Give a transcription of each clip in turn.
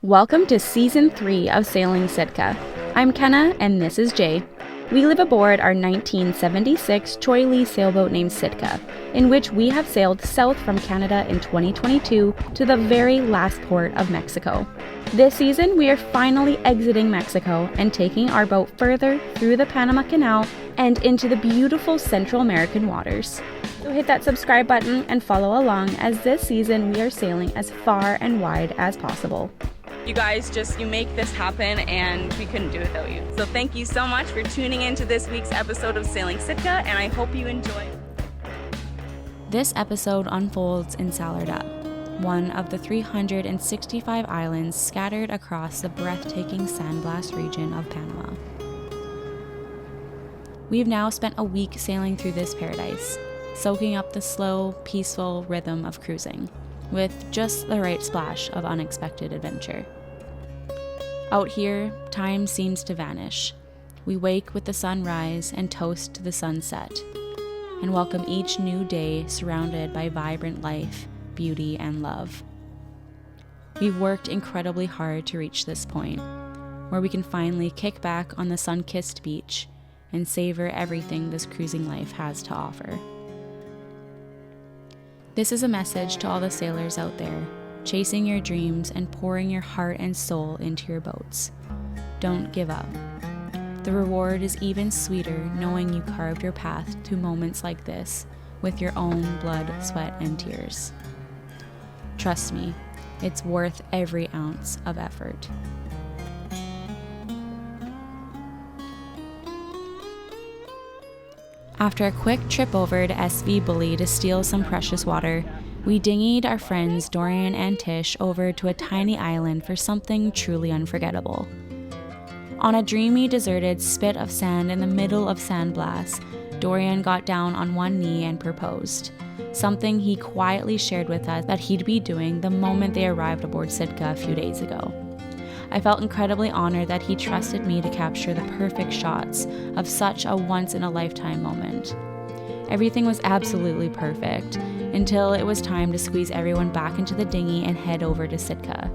Welcome to Season 3 of Sailing Sitka. I'm Kenna, and this is Jay. We live aboard our 1976 Choi Lee sailboat named Sitka, in which we have sailed south from Canada in 2022 to the very last port of Mexico. This season, we are finally exiting Mexico and taking our boat further through the Panama Canal and into the beautiful Central American waters. So hit that subscribe button and follow along, as this season we are sailing as far and wide as possible. You guys you make this happen, and we couldn't do it without you. So thank you so much for tuning in to this week's episode of Sailing Sitka, and I hope you enjoy. This episode unfolds in Salard, one of the 365 islands scattered across the breathtaking sandblast region of Panama. We've now spent a week sailing through this paradise, soaking up the slow, peaceful rhythm of cruising, with just the right splash of unexpected adventure. Out here, time seems to vanish. We wake with the sunrise and toast to the sunset, and welcome each new day surrounded by vibrant life, beauty, and love. We've worked incredibly hard to reach this point, where we can finally kick back on the sun-kissed beach and savor everything this cruising life has to offer. This is a message to all the sailors out there, chasing your dreams and pouring your heart and soul into your boats. Don't give up. The reward is even sweeter knowing you carved your path to moments like this with your own blood, sweat, and tears. Trust me, it's worth every ounce of effort. After a quick trip over to SV Bully to steal some precious water, we dinghied our friends Dorian and Tish over to a tiny island for something truly unforgettable. On a dreamy, deserted spit of sand in the middle of Sandblast, Dorian got down on one knee and proposed, something he quietly shared with us that he'd be doing the moment they arrived aboard Sitka a few days ago. I felt incredibly honored that he trusted me to capture the perfect shots of such a once-in-a-lifetime moment. Everything was absolutely perfect, until it was time to squeeze everyone back into the dinghy and head over to Sitka.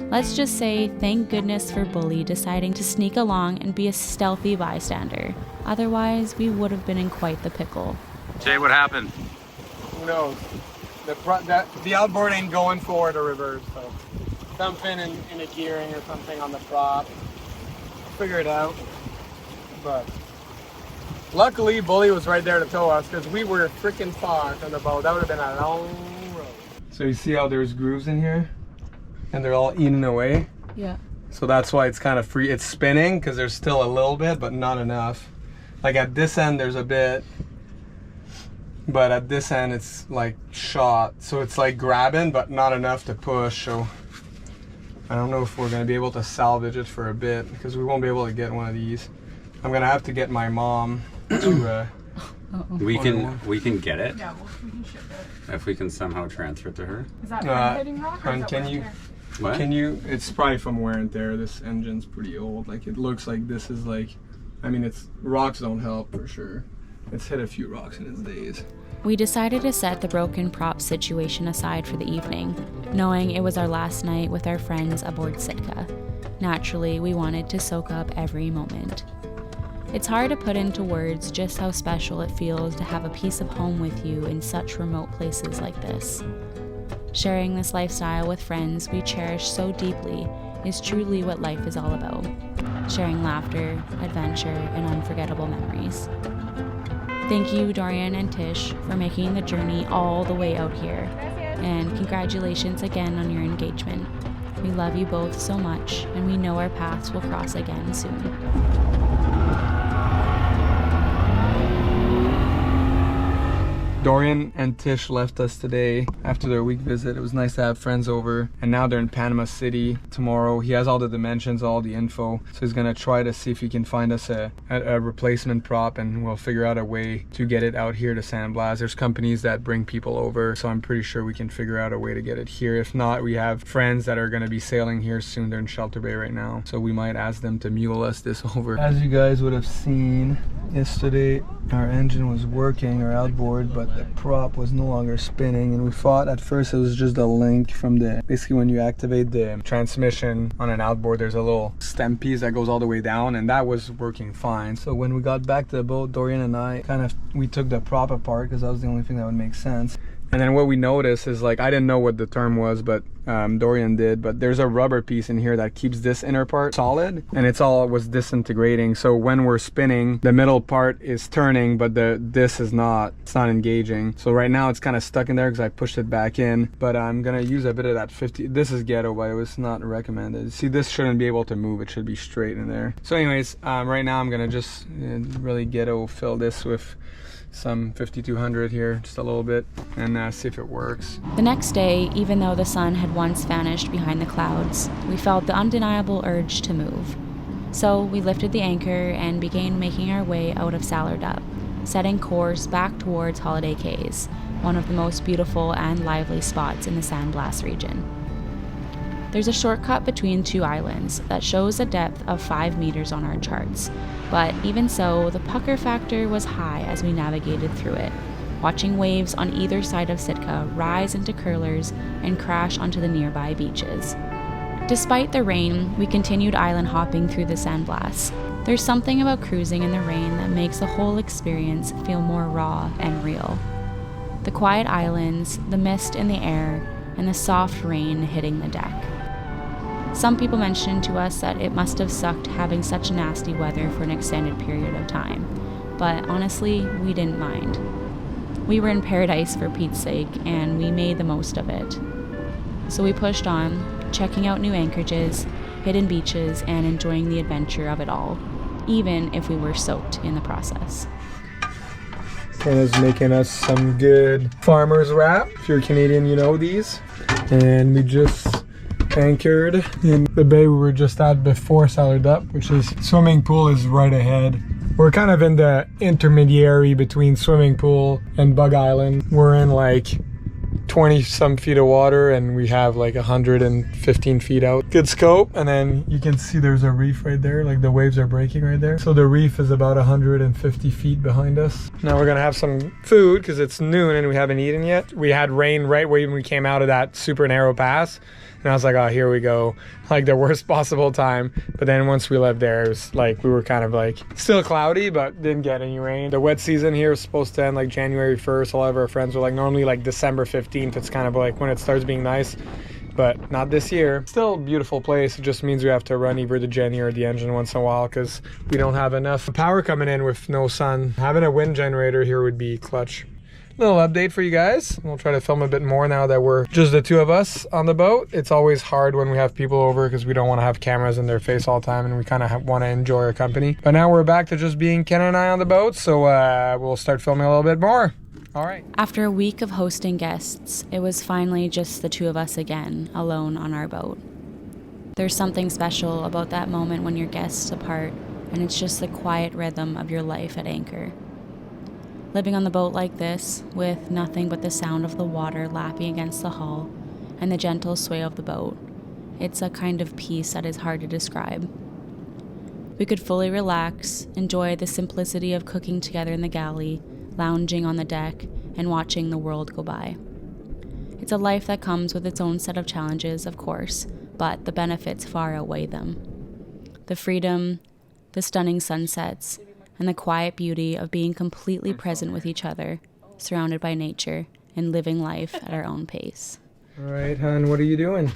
Let's just say thank goodness for Bully deciding to sneak along and be a stealthy bystander. Otherwise, we would have been in quite the pickle. Jay, what happened? Who knows? The outboard ain't going forward or reverse, so something in a gearing or something on the prop. Figure it out. But luckily, Bully was right there to tow us, because we were freaking far from the boat. That would have been a long road. So you see how there's grooves in here? And they're all eaten away? Yeah. So that's why it's kind of free. It's spinning, because there's still a little bit, but not enough. Like at this end, there's a bit. But at this end, it's like shot. So it's like grabbing, but not enough to push. So I don't know if we're going to be able to salvage it for a bit, because we won't be able to get one of these. I'm going to have to get my mom to... We can get it. Yeah, we can ship it. If we can somehow transfer it to her. Is that hitting rock, or is that can wear you... and tear? What? Can you... It's probably from wear and tear. This engine's pretty old. Like, it looks like this is like... I mean, it's... Rocks don't help for sure. It's hit a few rocks in its days. We decided to set the broken prop situation aside for the evening, knowing it was our last night with our friends aboard Sitka. Naturally, we wanted to soak up every moment. It's hard to put into words just how special it feels to have a piece of home with you in such remote places like this. Sharing this lifestyle with friends we cherish so deeply is truly what life is all about. Sharing laughter, adventure, and unforgettable memories. Thank you, Dorian and Tish, for making the journey all the way out here, and congratulations again on your engagement. We love you both so much, and we know our paths will cross again soon. Dorian and Tish left us today after their week visit. It was nice to have friends over, and now they're in Panama City tomorrow. He has all the dimensions, all the info, so he's gonna try to see if he can find us a replacement prop, and we'll figure out a way to get it out here to Sandblast. There's companies that bring people over, so I'm pretty sure we can figure out a way to get it here. If not, we have friends that are gonna be sailing here soon. They're in Shelter Bay right now, so we might ask them to mule us this over. As you guys would have seen, Yesterday our engine was working, our outboard, but the prop was no longer spinning, and we thought at first it was just a link from the, basically when you activate the transmission on an outboard, there's a little stem piece that goes all the way down, and that was working fine. So when we got back to the boat, Dorian and I we took the prop apart because that was the only thing that would make sense. And then what we noticed is, like, I didn't know what the term was, but Dorian did, but there's a rubber piece in here that keeps this inner part solid, and was disintegrating. So when we're spinning, the middle part is turning, but this is not, it's not engaging. So right now it's kind of stuck in there because I pushed it back in, but I'm gonna use a bit of that 50, this is ghetto, but it was not recommended. See, this shouldn't be able to move, it should be straight in there. So anyways, right now I'm gonna just really ghetto fill this with some 5200 here, just a little bit, and see if it works. The next day, even though the sun had once vanished behind the clouds, we felt the undeniable urge to move. So we lifted the anchor and began making our way out of Salard Up, setting course back towards Holiday Cays, one of the most beautiful and lively spots in the Sandblast region. There's a shortcut between two islands that shows a depth of 5 meters on our charts, but even so, the pucker factor was high as we navigated through it, watching waves on either side of Sitka rise into curlers and crash onto the nearby beaches. Despite the rain, we continued island hopping through the Sandblast. There's something about cruising in the rain that makes the whole experience feel more raw and real. The quiet islands, the mist in the air, and the soft rain hitting the deck. Some people mentioned to us that it must have sucked having such nasty weather for an extended period of time, but honestly, we didn't mind. We were in paradise for Pete's sake, and we made the most of it. So we pushed on, checking out new anchorages, hidden beaches, and enjoying the adventure of it all, even if we were soaked in the process. Kenna's making us some good farmer's wrap. If you're Canadian, you know these. And we just anchored in the bay we were just at before Salard Up, which is swimming pool is right ahead. We're kind of in the intermediary between swimming pool and Bug Island. We're in like 20 some feet of water and we have like 115 feet out. Good scope, and then you can see there's a reef right there, like the waves are breaking right there. So the reef is about 150 feet behind us. Now we're gonna have some food because it's noon and we haven't eaten yet. We had rain right when we came out of that super narrow pass. And I was like, oh, here we go. Like the worst possible time. But then once we left there, it was like, we were kind of like still cloudy, but didn't get any rain. The wet season here is supposed to end like January 1st. A lot of our friends were like, normally like December 15th, it's kind of like when it starts being nice. But not this year. Still a beautiful place. It just means we have to run either the Jenny or the engine once in a while because we don't have enough power coming in with no sun. Having a wind generator here would be clutch. Little update for you guys. We'll try to film a bit more now that we're just the two of us on the boat. It's always hard when we have people over because we don't want to have cameras in their face all the time and we kind of want to enjoy our company. But now we're back to just being Ken and I on the boat, so we'll start filming a little bit more. All right. After a week of hosting guests, it was finally just the two of us again, alone on our boat. There's something special about that moment when your guests apart and it's just the quiet rhythm of your life at anchor. Living on the boat like this, with nothing but the sound of the water lapping against the hull and the gentle sway of the boat, it's a kind of peace that is hard to describe. We could fully relax, enjoy the simplicity of cooking together in the galley, lounging on the deck, and watching the world go by. It's a life that comes with its own set of challenges, of course, but the benefits far outweigh them. The freedom, the stunning sunsets, and the quiet beauty of being completely present with each other, surrounded by nature, and living life at our own pace. All right, hon, what are you doing?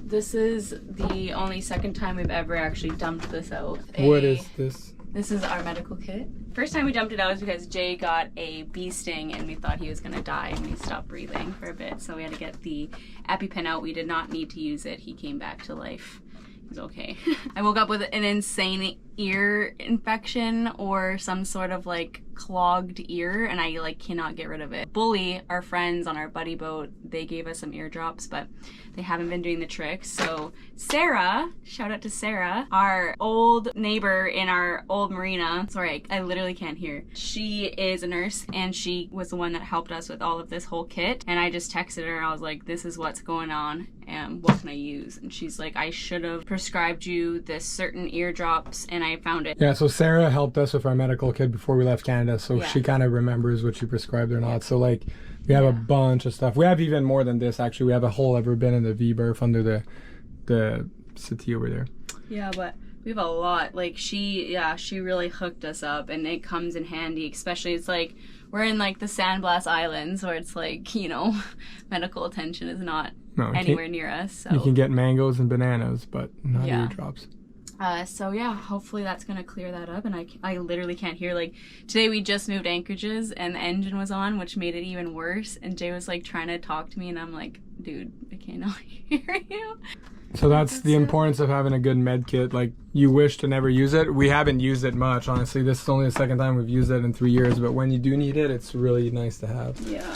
This is the only second time we've ever actually dumped this out. What is this? This is our medical kit. First time we dumped it out was because Jay got a bee sting and we thought he was gonna die and he stopped breathing for a bit. So we had to get the EpiPen out. We did not need to use it. He came back to life. He's okay. I woke up with an insane ear infection or some sort of like clogged ear and I like cannot get rid of it. Bully, our friends on our buddy boat, they gave us some eardrops, but they haven't been doing the trick. So Sarah, shout out to Sarah, our old neighbor in our old marina. Sorry, I literally can't hear. She is a nurse and she was the one that helped us with all of this whole kit. And I just texted her and I was like, this is what's going on and what can I use? And she's like, I should have prescribed you this certain eardrops and and I found it. Yeah, so Sarah helped us with our medical kit before we left Canada, so Yeah. she kind of remembers what she prescribed or not. So like, we have a bunch of stuff. We have even more than this, actually. We have a whole ever been in the V-berth under the settee over there. Yeah, but we have a lot. Like she really hooked us up, and it comes in handy, especially it's like we're in like the Sandblast Islands where it's like, you know, medical attention is not anywhere near us. So you can get mangoes and bananas, but not eardrops. So yeah, hopefully that's gonna clear that up, and I literally can't hear. Like today we just moved anchorages and the engine was on, which made it even worse, and Jay was like trying to talk to me and I'm like, dude, I cannot hear you. So that's the importance of having a good med kit. Like, you wish to never use it. We haven't used it much, honestly. This is only the second time we've used it in 3 years, but when you do need it, it's really nice to have. Yeah.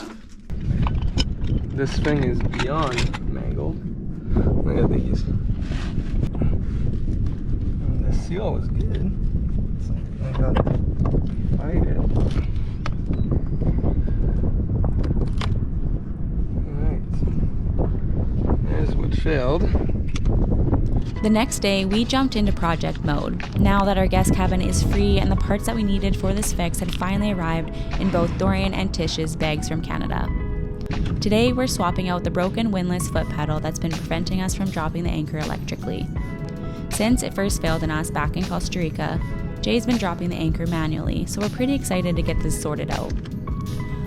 This thing is beyond mangled. Look at these. And the seal was good. It's like I gotta fight it. Alright. There's what failed. The next day, we jumped into project mode, now that our guest cabin is free and the parts that we needed for this fix had finally arrived in both Dorian and Tish's bags from Canada. Today, we're swapping out the broken windlass foot pedal that's been preventing us from dropping the anchor electrically. Since it first failed in us back in Costa Rica, Jay's been dropping the anchor manually, so we're pretty excited to get this sorted out.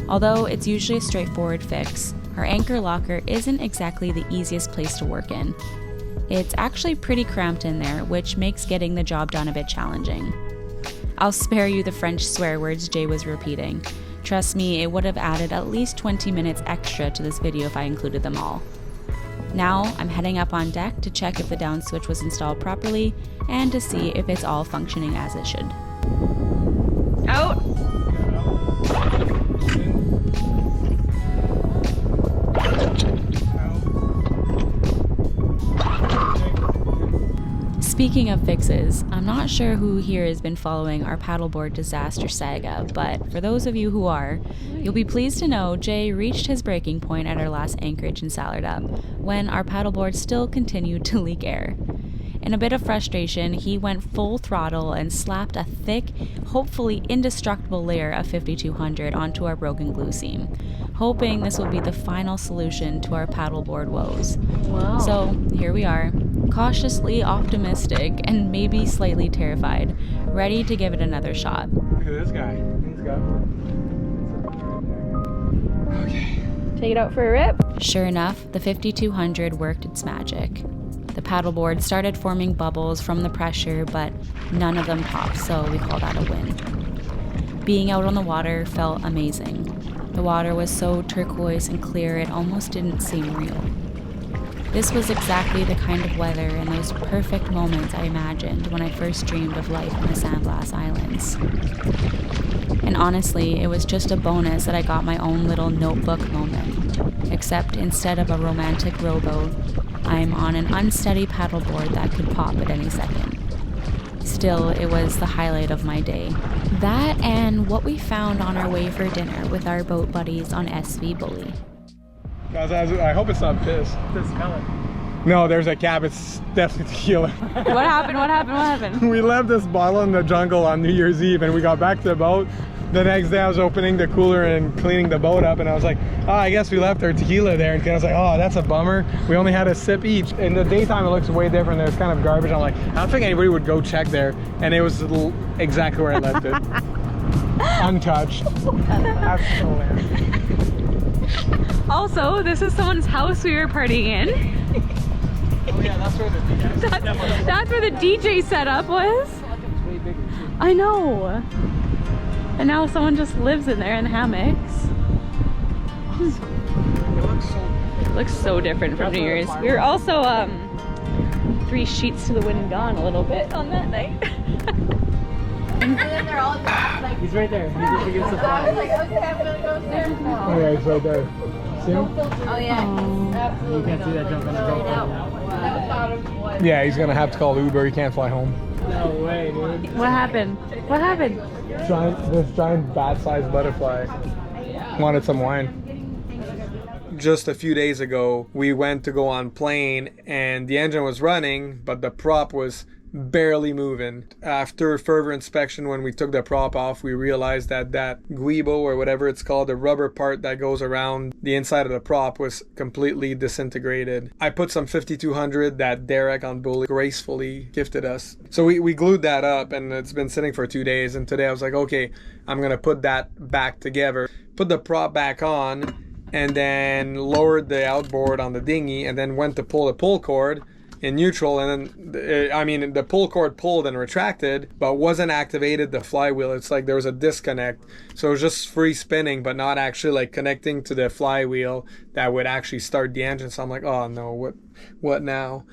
Although it's usually a straightforward fix, our anchor locker isn't exactly the easiest place to work in. It's actually pretty cramped in there, which makes getting the job done a bit challenging. I'll spare you the French swear words Jay was repeating. Trust me, it would have added at least 20 minutes extra to this video if I included them all. Now, I'm heading up on deck to check if the down switch was installed properly and to see if it's all functioning as it should. Out! Speaking of fixes, I'm not sure who here has been following our paddleboard disaster saga, but for those of you who are, you'll be pleased to know Jay reached his breaking point at our last anchorage in Salard when our paddleboard still continued to leak air. In a bit of frustration, he went full throttle and slapped a thick, hopefully indestructible layer of 5200 onto our broken glue seam, hoping this will be the final solution to our paddleboard woes. Wow. So here we are, cautiously optimistic and maybe slightly terrified, ready to give it another shot. Look at this guy. He's got one. Okay. Take it out for a rip. Sure enough, the 5200 worked its magic. The paddleboard started forming bubbles from the pressure, but none of them popped, so we call that a win. Being out on the water felt amazing. The water was so turquoise and clear it almost didn't seem real. This was exactly the kind of weather and those perfect moments I imagined when I first dreamed of life in the Sandblast Islands. And honestly, it was just a bonus that I got my own little notebook moment. Except instead of a romantic rowboat, I'm on an unsteady paddleboard that could pop at any second. Still, it was the highlight of my day. That and what we found on our way for dinner with our boat buddies on SV Bully. Guys, I hope it's not piss. Just smell it. No, there's a cap. It's definitely tequila. What happened? We left this bottle in the jungle on New Year's Eve and we got back to the boat. The next day I was opening the cooler and cleaning the boat up and I was like, oh, I guess we left our tequila there. And I was like, oh, that's a bummer. We only had a sip each. In the daytime it looks way different. There's kind of garbage. I'm like, I don't think anybody would go check there. And it was exactly where I left it. Untouched. That's hilarious. Also, this is someone's house we were partying in. Oh yeah, that's where the DJ That's where the DJ setup was. I know. And now someone just lives in there in hammocks. It looks so different from New Year's. We were also 3 sheets to the wind and gone a little bit on that night. And then they're all just like, He's right there. He's just giving us a I was flag. like, okay, I'm gonna go upstairs now. Oh yeah, it's right there. See him? Oh yeah, absolutely. You can't see that jump on the GoPro now. Never thought of what. Yeah, he's gonna have to call Uber. He can't fly home. No way, dude. What happened? This giant bat-sized butterfly wanted some wine. Just a few days ago, we went to go on plane and the engine was running, but the prop was barely moving. After further inspection, when we took the prop off, we realized that that guibo, or whatever it's called, the rubber part that goes around the inside of the prop, was completely disintegrated. I put some 5200 that Derek on Bully gracefully gifted us. So we glued that up, and it's been sitting for 2 days, and today I was like, okay, I'm gonna put that back together, put the prop back on, and then lowered the outboard on the dinghy, and then went to pull the pull cord in neutral, and then the pull cord pulled and retracted but wasn't activated the flywheel. It's like there was a disconnect, so it was just free spinning but not actually like connecting to the flywheel that would actually start the engine. So I'm like, oh no, what now?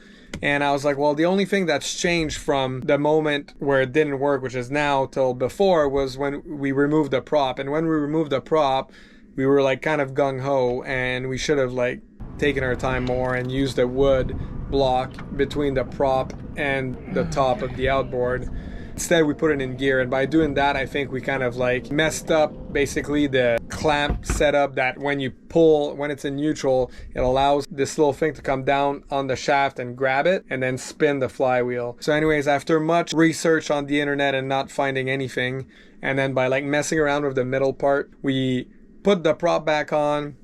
And I was like, well, the only thing that's changed from the moment where it didn't work, which is now, till before, was when we removed the prop. And when we removed the prop, we were like kind of gung-ho, and we should have like taken our time more and used a wood block between the prop and the top of the outboard. Instead, we put it in gear, and by doing that, I think we kind of like messed up basically the clamp setup, that when you pull, when it's in neutral, it allows this little thing to come down on the shaft and grab it and then spin the flywheel. So anyways, after much research on the internet and not finding anything, and then by like messing around with the middle part, we put the prop back on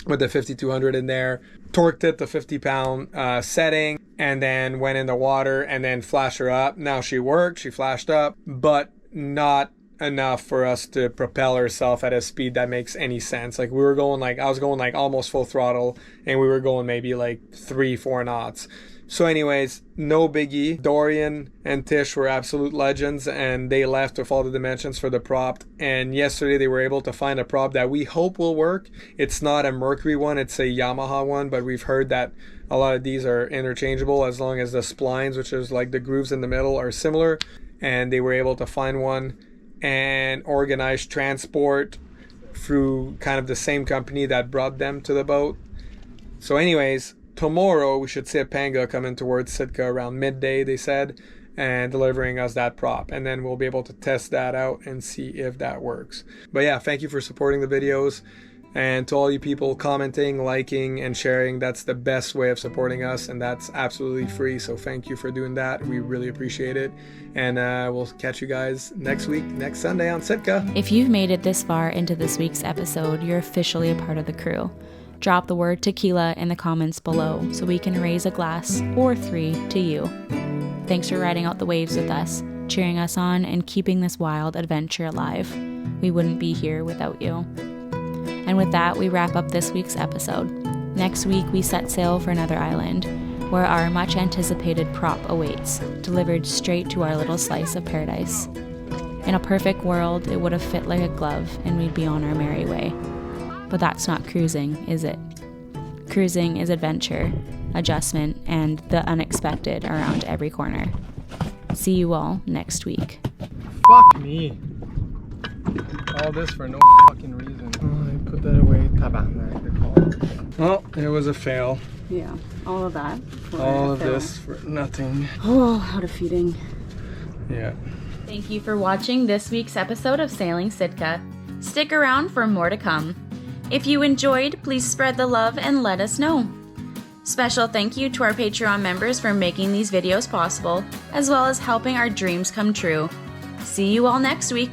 with the 5200 in there, torqued it to 50-pound setting, and then went in the water and then flashed her up. Now she worked, she flashed up, but not enough for us to propel herself at a speed that makes any sense. Like we were going like, I was going like almost full throttle, and we were going maybe like 3-4 knots. So anyways, no biggie. Dorian and Tish were absolute legends, and they left with all the dimensions for the prop. And yesterday they were able to find a prop that we hope will work. It's not a Mercury one, it's a Yamaha one, but we've heard that a lot of these are interchangeable as long as the splines, which is like the grooves in the middle, are similar. And they were able to find one and organize transport through kind of the same company that brought them to the boat. So anyways, tomorrow we should see a Panga coming towards Sitka around midday, they said, and delivering us that prop, and then we'll be able to test that out and see if that works. But yeah, thank you for supporting the videos, and to all you people commenting, liking, and sharing, that's the best way of supporting us, and that's absolutely free. So thank you for doing that. We really appreciate it, and we'll catch you guys next week, next Sunday on Sitka. If you've made it this far into this week's episode, you're officially a part of the crew. Drop the word tequila in the comments below so we can raise a glass or 3 to you. Thanks for riding out the waves with us, cheering us on, and keeping this wild adventure alive. We wouldn't be here without you. And with that, we wrap up this week's episode. Next week, we set sail for another island, where our much anticipated prop awaits, delivered straight to our little slice of paradise. In a perfect world, it would have fit like a glove, and we'd be on our merry way. But that's not cruising, is it? Cruising is adventure, adjustment, and the unexpected around every corner. See you all next week. Fuck me. All this for no fucking reason. Oh, I put that away. Tabarnak. Oh, it was a fail. Yeah, all of that. All of this for nothing. Oh, out of feeding. Yeah. Thank you for watching this week's episode of Sailing Sitka. Stick around for more to come. If you enjoyed, please spread the love and let us know. Special thank you to our Patreon members for making these videos possible, as well as helping our dreams come true. See you all next week.